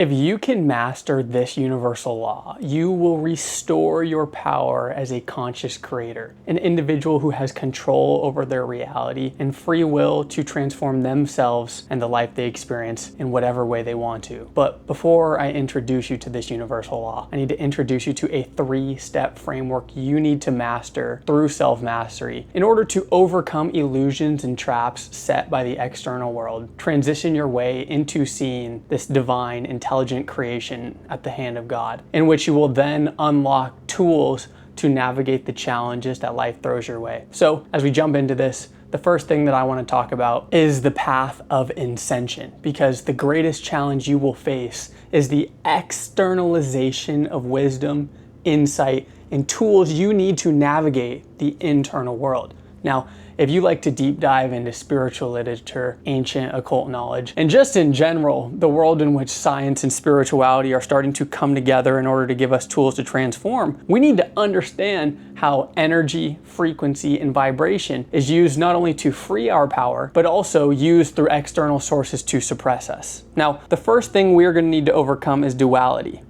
If you can master this universal law, you will restore your power as a conscious creator, an individual who has control over their reality and free will to transform themselves and the life they experience in whatever way they want to. But before I introduce you to this universal law, I need to introduce you to a 3-step framework you need to master through self-mastery in order to overcome illusions and traps set by the external world. Transition your way into seeing this divine, intelligent creation at the hand of God, in which you will then unlock tools to navigate the challenges that life throws your way. So as we jump into this, the first thing that I want to talk about is the path of ascension, because the greatest challenge you will face is the externalization of wisdom, insight, and tools you need to navigate the internal world. Now, if you like to deep dive into spiritual literature, ancient occult knowledge, and just in general, the world in which science and spirituality are starting to come together in order to give us tools to transform, we need to understand how energy, frequency, and vibration is used not only to free our power, but also used through external sources to suppress us. Now, the first thing we're going to need to overcome is duality.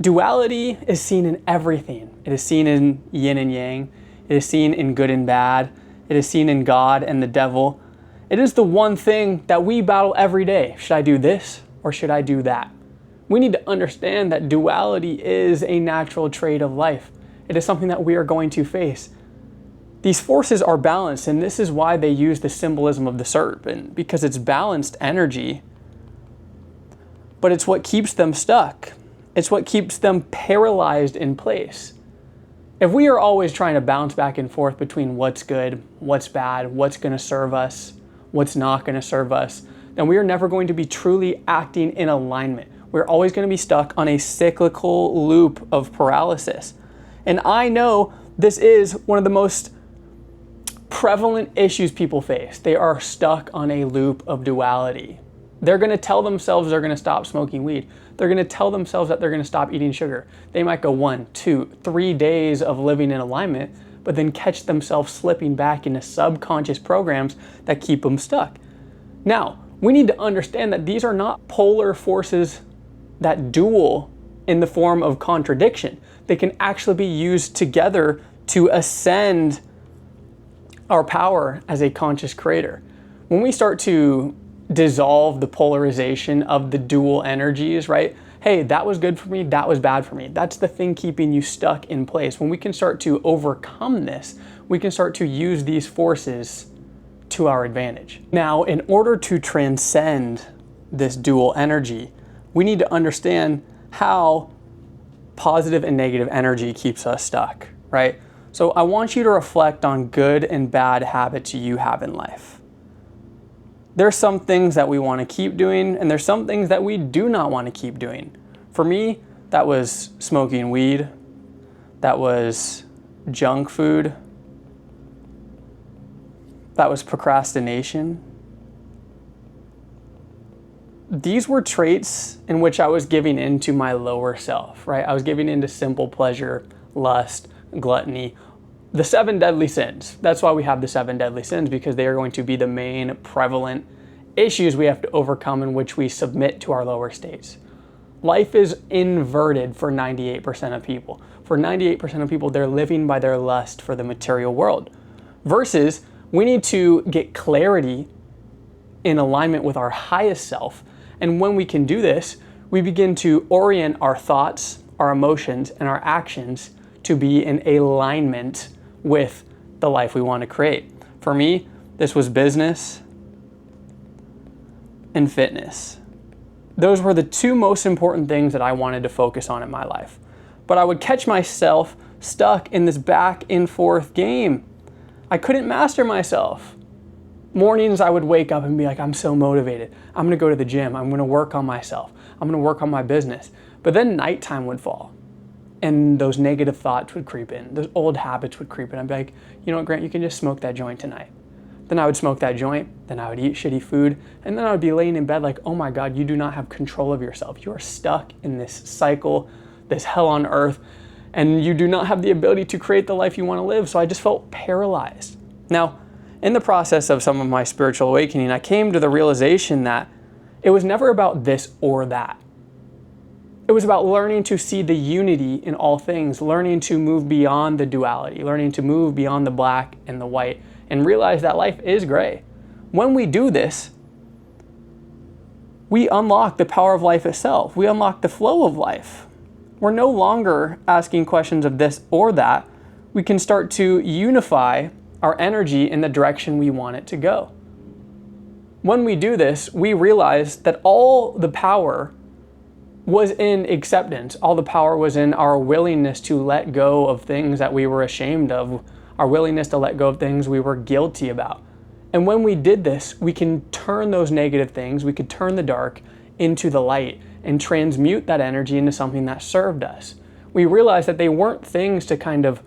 Duality is seen in everything. It is seen in yin and yang. It is seen in good and bad. It is seen in God and the devil. It is the one thing that we battle every day. Should I do this or should I do that? We need to understand that duality is a natural trait of life. It is something that we are going to face. These forces are balanced, and this is why they use the symbolism of the serpent, because it's balanced energy, but it's what keeps them stuck. It's what keeps them paralyzed in place. If we are always trying to bounce back and forth between what's good, what's bad, what's going to serve us, what's not going to serve us, then we are never going to be truly acting in alignment. We're always going to be stuck on a cyclical loop of paralysis. And I know this is one of the most prevalent issues people face. They are stuck on a loop of duality. They're going to tell themselves they're going to stop smoking weed. They're going to tell themselves that they're going to stop eating sugar. They might go 1, 2, 3 days of living in alignment, but then catch themselves slipping back into subconscious programs that keep them stuck. Now, we need to understand that these are not polar forces that duel in the form of contradiction. They can actually be used together to ascend our power as a conscious creator. When we start to dissolve the polarization of the dual energies, right? Hey, that was good for me, that was bad for me. That's the thing keeping you stuck in place. When we can start to overcome this, we can start to use these forces to our advantage. Now, in order to transcend this dual energy, we need to understand how positive and negative energy keeps us stuck, right? So I want you to reflect on good and bad habits you have in life. There's some things that we want to keep doing, and there's some things that we do not want to keep doing. For me, that was smoking weed. That was junk food. That was procrastination. These were traits in which I was giving into my lower self, right? I was giving into simple pleasure, lust, gluttony, the 7 deadly sins. That's why we have the 7 deadly sins, because they are going to be the main prevalent issues we have to overcome in which we submit to our lower states. Life is inverted for 98% of people. For 98% of people, they're living by their lust for the material world. Versus, we need to get clarity in alignment with our highest self. And when we can do this, we begin to orient our thoughts, our emotions, and our actions to be in alignment with the life we want to create. For me, this was business and fitness. Those were the 2 most important things that I wanted to focus on in my life. But I would catch myself stuck in this back and forth game. I couldn't master myself. Mornings I would wake up and be like, I'm so motivated. I'm going to go to the gym. I'm going to work on myself. I'm going to work on my business. But then nighttime would fall. And those negative thoughts would creep in. Those old habits would creep in. I'd be like, you know what, Grant, you can just smoke that joint tonight. Then I would smoke that joint. Then I would eat shitty food. And then I would be laying in bed like, oh my God, you do not have control of yourself. You are stuck in this cycle, this hell on earth, and you do not have the ability to create the life you want to live. So I just felt paralyzed. Now, in the process of some of my spiritual awakening, I came to the realization that It was never about this or that. It was about learning to see the unity in all things, learning to move beyond the duality, learning to move beyond the black and the white, and realize that life is gray. When we do this, we unlock the power of life itself. We unlock the flow of life. We're no longer asking questions of this or that. We can start to unify our energy in the direction we want it to go. When we do this, we realize that all the power was in acceptance. All the power was in our willingness to let go of things that we were ashamed of, our willingness to let go of things we were guilty about. And when we did this, we can turn those negative things, we could turn the dark into the light and transmute that energy into something that served us. We realized that they weren't things to kind of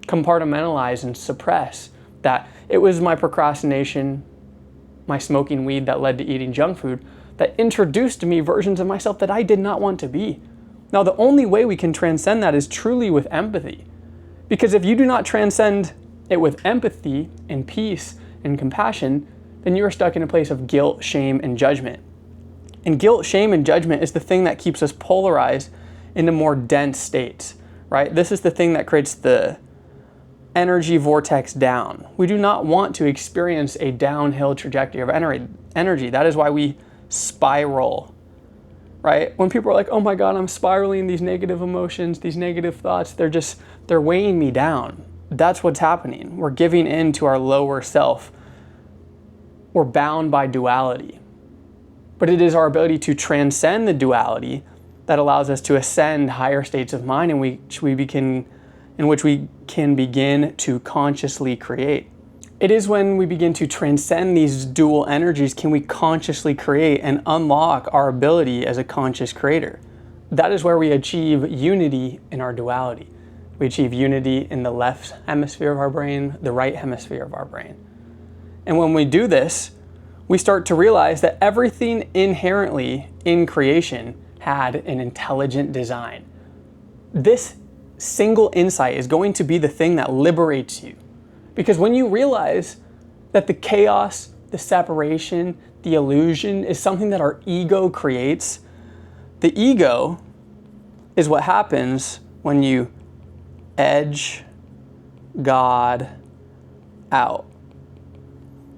compartmentalize and suppress, that it was my procrastination, my smoking weed that led to eating junk food, that introduced to me versions of myself that I did not want to be. Now, the only way we can transcend that is truly with empathy. Because if you do not transcend it with empathy and peace and compassion, then you are stuck in a place of guilt, shame, and judgment. And guilt, shame, and judgment is the thing that keeps us polarized into more dense states, right? This is the thing that creates the energy vortex down. We do not want to experience a downhill trajectory of energy. That is why we spiral, right? When people are like, oh my God, I'm spiraling, these negative emotions, these negative thoughts, they're weighing me down. That's what's happening. We're giving in to our lower self. We're bound by duality. But it is our ability to transcend the duality that allows us to ascend higher states of mind in which we can begin to consciously create. It is when we begin to transcend these dual energies can we consciously create and unlock our ability as a conscious creator. That is where we achieve unity in our duality. We achieve unity in the left hemisphere of our brain, the right hemisphere of our brain. And when we do this, we start to realize that everything inherently in creation had an intelligent design. This single insight is going to be the thing that liberates you. Because when you realize that the chaos, the separation, the illusion is something that our ego creates, the ego is what happens when you edge God out.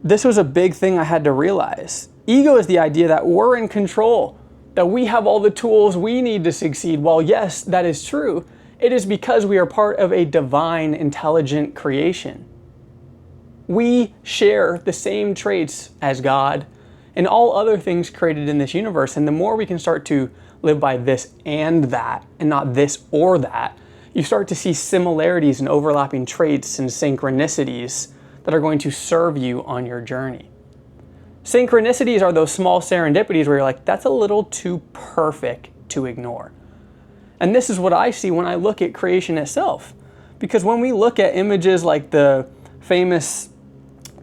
This was a big thing I had to realize. Ego is the idea that we're in control, that we have all the tools we need to succeed. Well, yes, that is true. It is because we are part of a divine, intelligent creation. We share the same traits as God and all other things created in this universe. And the more we can start to live by this and that, and not this or that, you start to see similarities and overlapping traits and synchronicities that are going to serve you on your journey. Synchronicities are those small serendipities where you're like, that's a little too perfect to ignore. And this is what I see when I look at creation itself. Because when we look at images like the famous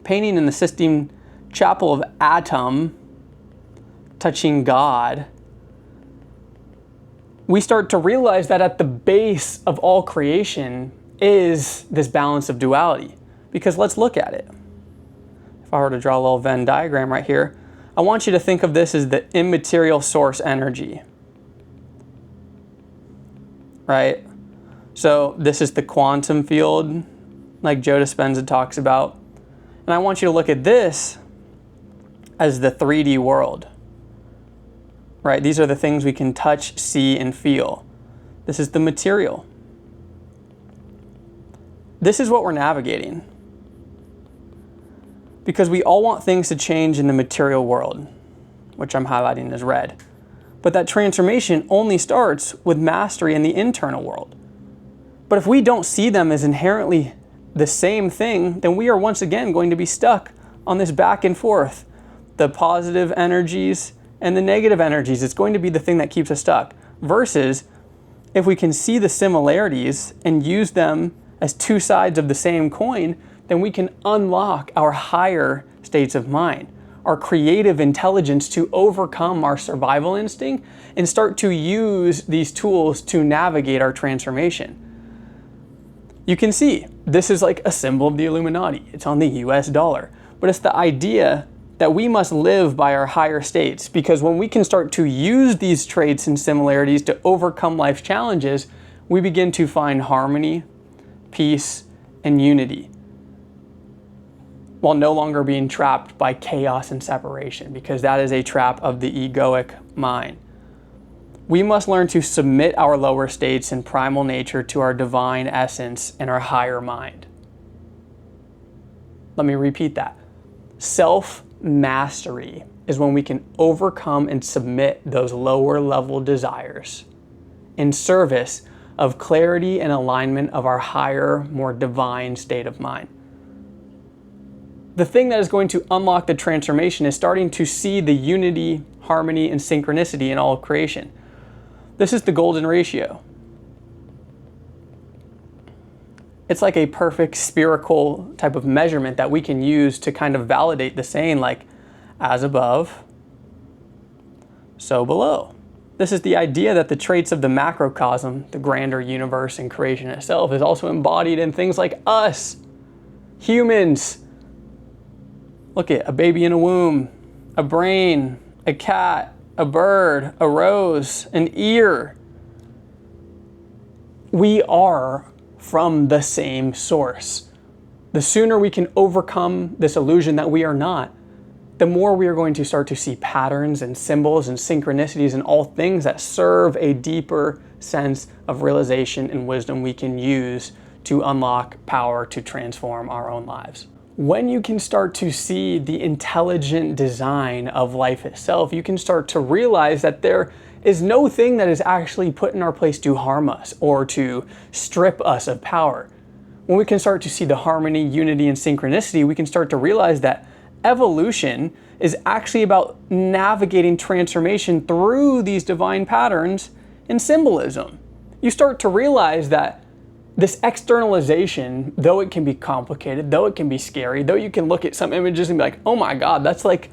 painting in the Sistine Chapel of Atom touching God, we start to realize that at the base of all creation is this balance of duality. Because let's look at it. If I were to draw a little Venn diagram right here, I want you to think of this as the immaterial source energy. Right? So this is the quantum field, like Joe Dispenza talks about. And I want you to look at this as the 3D world. Right? These are the things we can touch, see, and feel. This is the material. This is what we're navigating. Because we all want things to change in the material world, which I'm highlighting as red. But that transformation only starts with mastery in the internal world. But if we don't see them as inherently the same thing, then we are once again going to be stuck on this back and forth. The positive energies and the negative energies, it's going to be the thing that keeps us stuck. Versus if we can see the similarities and use them as two sides of the same coin, then we can unlock our higher states of mind, our creative intelligence to overcome our survival instinct and start to use these tools to navigate our transformation. You can see this is like a symbol of the Illuminati. It's on the US dollar, but it's the idea that we must live by our higher states, because when we can start to use these traits and similarities to overcome life's challenges, we begin to find harmony, peace, and unity, while no longer being trapped by chaos and separation, because that is a trap of the egoic mind. We must learn to submit our lower states and primal nature to our divine essence and our higher mind. Let me repeat that. Self-mastery is when we can overcome and submit those lower level desires in service of clarity and alignment of our higher, more divine state of mind. The thing that is going to unlock the transformation is starting to see the unity, harmony, and synchronicity in all of creation. This is the golden ratio. It's like a perfect spherical type of measurement that we can use to kind of validate the saying, like, as above, so below. This is the idea that the traits of the macrocosm, the grander universe and creation itself, is also embodied in things like us, humans. Look at a baby in a womb, a brain, a cat, a bird, a rose, an ear. We are from the same source. The sooner we can overcome this illusion that we are not, the more we are going to start to see patterns and symbols and synchronicities and all things that serve a deeper sense of realization and wisdom we can use to unlock power to transform our own lives. When you can start to see the intelligent design of life itself, you can start to realize that there is no thing that is actually put in our place to harm us or to strip us of power. When we can start to see the harmony, unity, and synchronicity, we can start to realize that evolution is actually about navigating transformation through these divine patterns and symbolism. You start to realize that this externalization, though it can be complicated, though it can be scary, though you can look at some images and be like, oh my God, that's like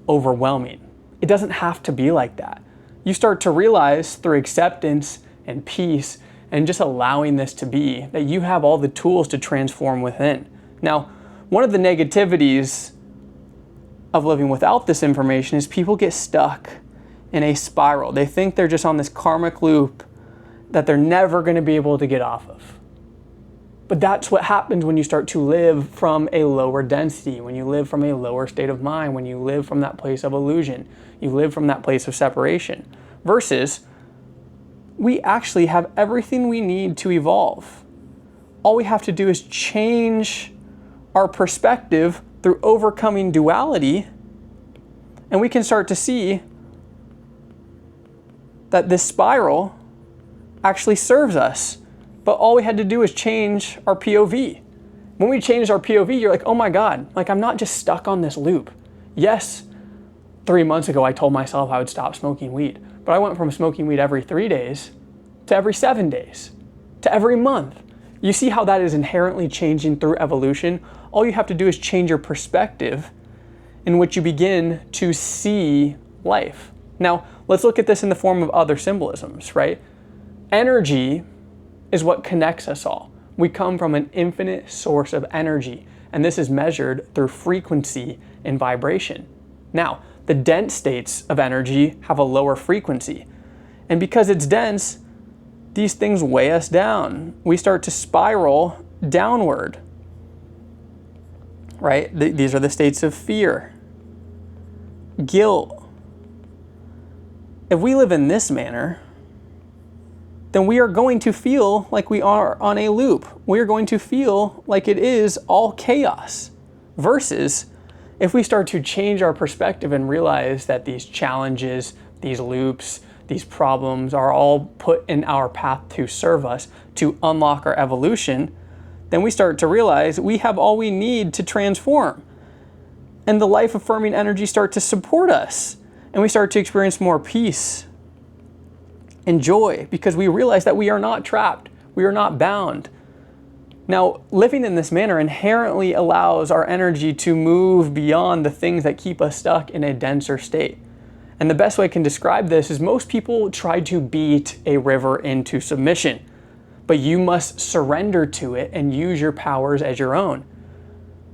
overwhelming. It doesn't have to be like that. You start to realize through acceptance and peace and just allowing this to be, that you have all the tools to transform within. Now, one of the negativities of living without this information is people get stuck in a spiral. They think they're just on this karmic loop that they're never going to be able to get off of. But that's what happens when you start to live from a lower density, when you live from a lower state of mind, when you live from that place of illusion, you live from that place of separation. Versus, we actually have everything we need to evolve. All we have to do is change our perspective through overcoming duality, and we can start to see that this spiral actually serves us. But all we had to do is change our POV. When we changed our POV, you're like, oh my God, like I'm not just stuck on this loop. Yes, 3 months ago I told myself I would stop smoking weed, but I went from smoking weed every 3 days to every 7 days to every month. You see how that is inherently changing through evolution? All you have to do is change your perspective in which you begin to see life. Now, let's look at this in the form of other symbolisms, right? Energy is what connects us all. We come from an infinite source of energy, and this is measured through frequency and vibration. Now, the dense states of energy have a lower frequency, and because it's dense, these things weigh us down. We start to spiral downward, right? These are the states of fear, guilt. If we live in this manner, then we are going to feel like we are on a loop. We are going to feel like it is all chaos. Versus, if we start to change our perspective and realize that these challenges, these loops, these problems are all put in our path to serve us, to unlock our evolution, then we start to realize we have all we need to transform. And the life-affirming energy start to support us. And we start to experience more peace and joy, because we realize that we are not trapped, we are not bound. Now, living in this manner inherently allows our energy to move beyond the things that keep us stuck in a denser state. And the best way I can describe this is most people try to beat a river into submission, but you must surrender to it and use your powers as your own.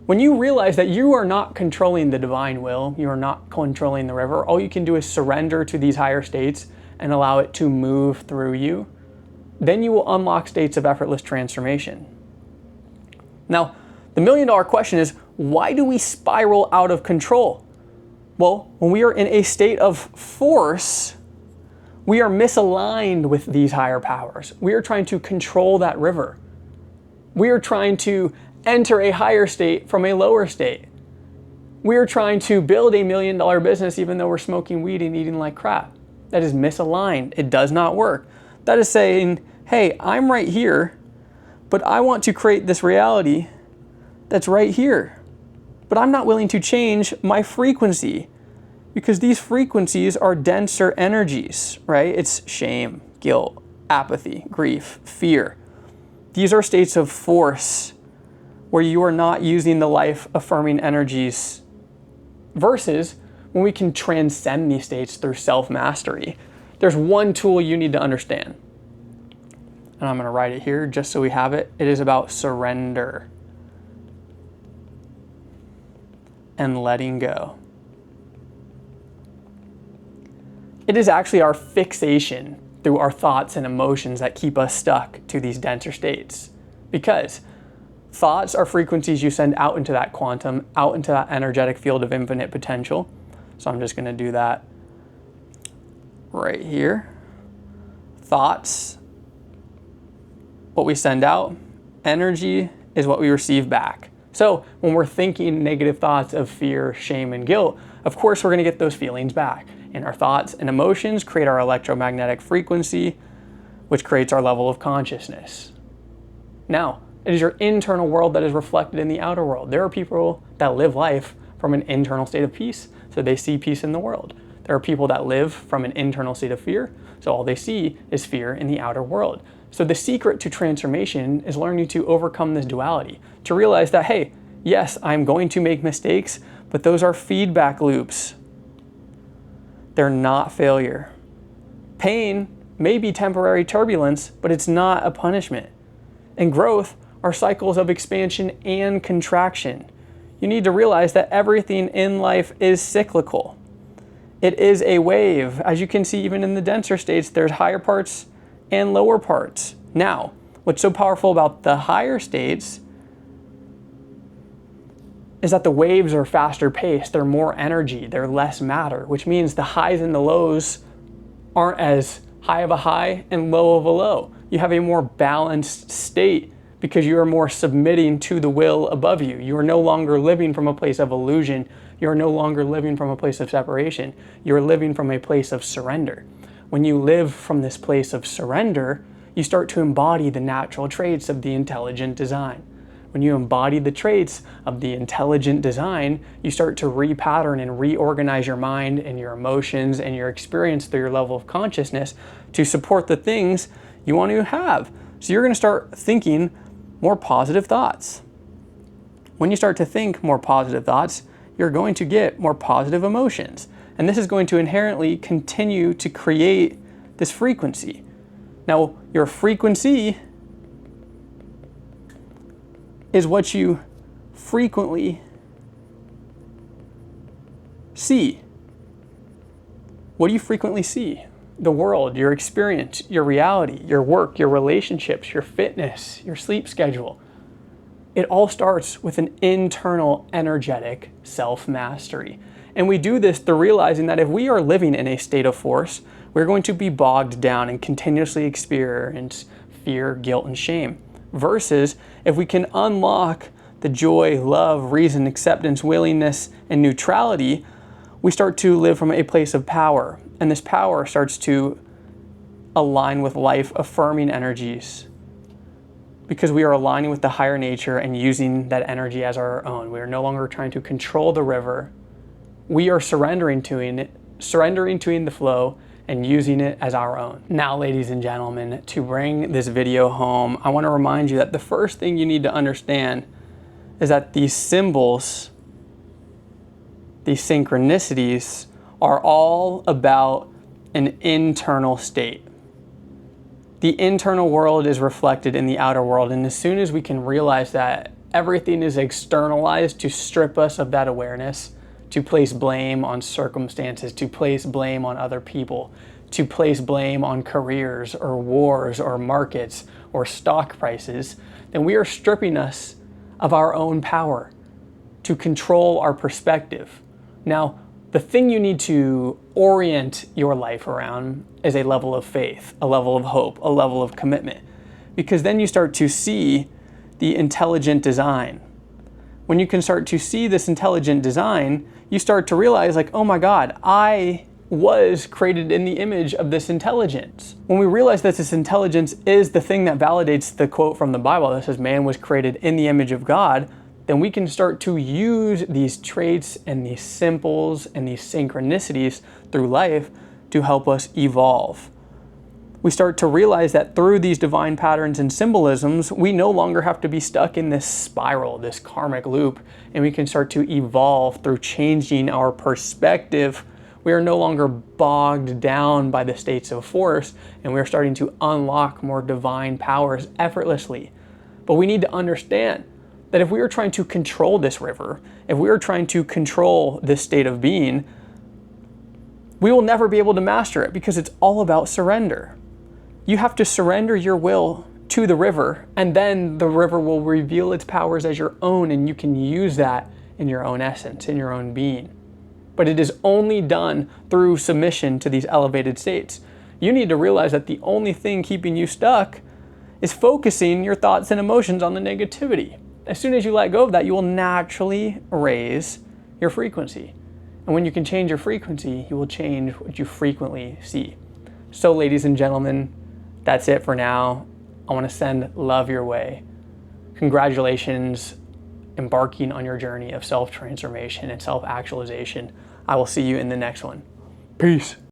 When you realize that you are not controlling the divine will, you are not controlling the river, all you can do is surrender to these higher states and allow it to move through you, then you will unlock states of effortless transformation. Now, the million-dollar question is, why do we spiral out of control? Well, when we are in a state of force, we are misaligned with these higher powers. We are trying to control that river. We are trying to enter a higher state from a lower state. We are trying to build $1 million business even though we're smoking weed and eating like crap. That is misaligned. It does not work. That is saying, hey, I'm right here, but I want to create this reality that's right here. But I'm not willing to change my frequency because these frequencies are denser energies, right? It's shame, guilt, apathy, grief, fear. These are states of force where you are not using the life-affirming energies versus when we can transcend these states through self-mastery. There's one tool you need to understand. And I'm going to write it here just so we have it. It is about surrender and letting go. It is actually our fixation through our thoughts and emotions that keep us stuck to these denser states. Because thoughts are frequencies you send out into that quantum, out into that energetic field of infinite potential. So I'm just going to do that right here. Thoughts, what we send out. Energy is what we receive back. So when we're thinking negative thoughts of fear, shame, and guilt, of course we're going to get those feelings back. And our thoughts and emotions create our electromagnetic frequency, which creates our level of consciousness. Now, it is your internal world that is reflected in the outer world. There are people that live life from an internal state of peace, so they see peace in the world. There are people that live from an internal state of fear, so all they see is fear in the outer world. So the secret to transformation is learning to overcome this duality, to realize that, hey, yes, I'm going to make mistakes, but those are feedback loops. They're not failure. Pain may be temporary turbulence, but it's not a punishment. And growth are cycles of expansion and contraction. You need to realize that everything in life is cyclical. It is a wave. As you can see, even in the denser states, there's higher parts and lower parts. Now, what's so powerful about the higher states is that the waves are faster paced, they're more energy, they're less matter, which means the highs and the lows aren't as high of a high and low of a low. You have a more balanced state because you are more submitting to the will above you. You are no longer living from a place of illusion. You are no longer living from a place of separation. You are living from a place of surrender. When you live from this place of surrender, you start to embody the natural traits of the intelligent design. When you embody the traits of the intelligent design, you start to repattern and reorganize your mind and your emotions and your experience through your level of consciousness to support the things you want to have. So you're going to start thinking more positive thoughts. When you start to think more positive thoughts, you're going to get more positive emotions. And this is going to inherently continue to create this frequency. Now, your frequency is what you frequently see. What do you frequently see? The world, your experience, your reality, your work, your relationships, your fitness, your sleep schedule. It all starts with an internal energetic self-mastery. And we do this through realizing that if we are living in a state of force, we're going to be bogged down and continuously experience fear, guilt, and shame. Versus if we can unlock the joy, love, reason, acceptance, willingness, and neutrality, we start to live from a place of power. And this power starts to align with life-affirming energies because we are aligning with the higher nature and using that energy as our own. We are no longer trying to control the river. We are surrendering to it, the flow, and using it as our own. Now, ladies and gentlemen, to bring this video home, I want to remind you that the first thing you need to understand is that these symbols, these synchronicities, are all about an internal state. The internal world is reflected in the outer world, and as soon as we can realize that everything is externalized to strip us of that awareness, to place blame on circumstances, to place blame on other people, to place blame on careers or wars or markets or stock prices, then we are stripping us of our own power to control our perspective. Now, the thing you need to orient your life around is a level of faith, a level of hope, a level of commitment, because then you start to see the intelligent design. When you can start to see this intelligent design, you start to realize like, oh my God, I was created in the image of this intelligence. When we realize that this intelligence is the thing that validates the quote from the Bible that says man was created in the image of God, then we can start to use these traits and these symbols and these synchronicities through life to help us evolve. We start to realize that through these divine patterns and symbolisms, we no longer have to be stuck in this spiral, this karmic loop, and we can start to evolve through changing our perspective. We are no longer bogged down by the states of force, and we are starting to unlock more divine powers effortlessly. But we need to understand that if we are trying to control this river, if we are trying to control this state of being, we will never be able to master it because it's all about surrender. You have to surrender your will to the river, and then the river will reveal its powers as your own, and you can use that in your own essence, in your own being. But it is only done through submission to these elevated states. You need to realize that the only thing keeping you stuck is focusing your thoughts and emotions on the negativity. As soon as you let go of that, you will naturally raise your frequency. And when you can change your frequency, you will change what you frequently see. So, ladies and gentlemen, that's it for now. I want to send love your way. Congratulations embarking on your journey of self-transformation and self-actualization. I will see you in the next one. Peace.